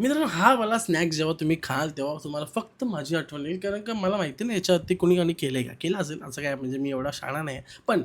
मित्रांनो, हा वाला स्नॅक्स जेव्हा तुम्ही खाल, तेव्हा तुम्हाला फक्त माझी आठवण येईल. कारण का मला माहिती नाही याच्यावरती कोणी केलंय का? केलं असेल असं काय, म्हणजे मी एवढा शहाणा नाही आहे. पण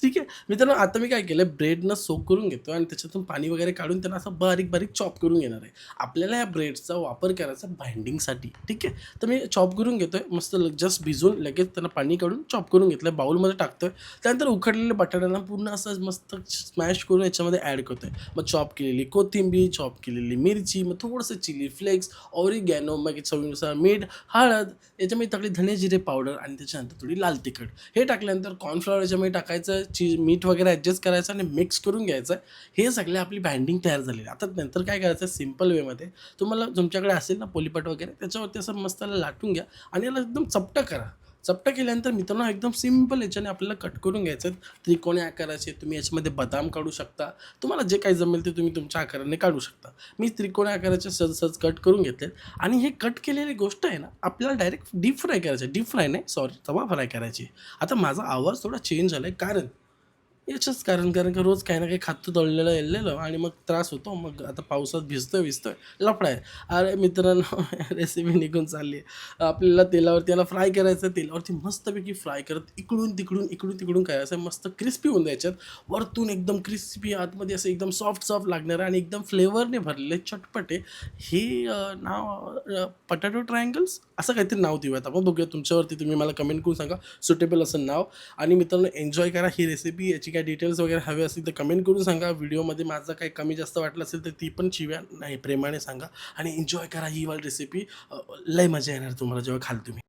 ठीक आहे. मित्रांनो, आता मी काय केलंय, ब्रेडनं सोक करून घेतो आणि त्याच्यातून पाणी वगैरे काढून त्यांना असं बारीक-बारीक चॉप करून घेणार आहे. आपल्याला या ब्रेडचा वापर करायचा बाइंडिंगसाठी, ठीक आहे. तर मी चॉप करून घेतोय. मस्त जस्ट भिजवून लगेच त्यांना पाणी काढून चॉप करून घेतलंय. बाउलमध्ये टाकतोय. त्यानंतर उकडलेल्या बटाट्यांना पूर्ण असं मस्त स्मॅश करून याच्यामध्ये ॲड करतोय. मग चॉप केलेली कोथिंबीर, चॉप केलेली मिरची, मग थोडंसं चिली फ्लेक्स, ऑरिगॅनो, मग चवीनुसार मीठ, हळद, याच्यामध्ये टाकली धने जिरे पावडर आणि त्याच्यानंतर थोडी लाल तिखट. हे टाकल्यानंतर कॉर्नफ्लॉवर याच्यामध्ये टाकायचं, मीठ वगैरे ॲडजस्ट करायचं आणि मिक्स करून घ्यायचं. हे सगळे आपली बाइंडिंग तयार झालेली आहे. आता नंतर काय करायचं, सिंपल वेमध्ये तुम्हाला तुमच्याकडे असेल ना पोलीपाट वगैरे, त्याच्यावरती असं मस्त याला लाटून घ्या आणि याला एकदम चपटं करा. चपटं केल्यानंतर मित्रांनो एकदम सिंपल याच्याने आपल्याला कट करून घ्यायचं. त्रिकोणी आकाराचे तुम्ही याच्यामध्ये बदाम काढू शकता. तुम्हाला जे काही जमेल ते तुम्ही तुमच्या आकाराने काढू शकता. मी त्रिकोणी आकाराचे सहज कट करून घेतलेत आणि हे कट केलेली गोष्ट आहे ना, आपल्याला डायरेक्ट डीप फ्राय करायची आहे. डीप फ्राय नाही, सॉरी, तवा फ्राय करायची आहे. आता माझा आवाज थोडा चेंज झाला आहे, कारण याचंच कारण का रोज काही ना काही खातो तळलेलं आणि मग त्रास होतो. मग आता पावसात भिजतोय, लफडा आहे. अरे मित्रांनो, रेसिपी निघून चालली आहे. आपल्याला तेलावरती याला फ्राय करायचं. तेलावरती मस्तपैकी फ्राय करत इकडून-तिकडून करायचं. मस्त क्रिस्पी होऊन द्यायच्यात. वरतून एकदम क्रिस्पी, आतमध्ये असं एकदम सॉफ्ट लागणारं आणि एकदम फ्लेवरने भरलेले चटपटे हे नाव पोटॅटो ट्रायंगल्स असं काहीतरी नाव देऊयात आपण. बघूया तुमच्यावरती, तुम्ही मला कमेंट करून सांगा सुटेबल असं नाव. आणि मित्रांनो, एन्जॉय करा ही रेसिपी. याची काय डिटेल्स वगैरे हवे असतील तर कमेंट करून सांगा. व्हिडिओमध्ये माझं काही कमी जास्त वाटलं असेल तर ती पण शिव्या नाही, प्रेमाने सांगा आणि एन्जॉय करा ही वाली रेसिपी. लय मजा येणार तुम्हाला जेव्हा खाल तुम्ही.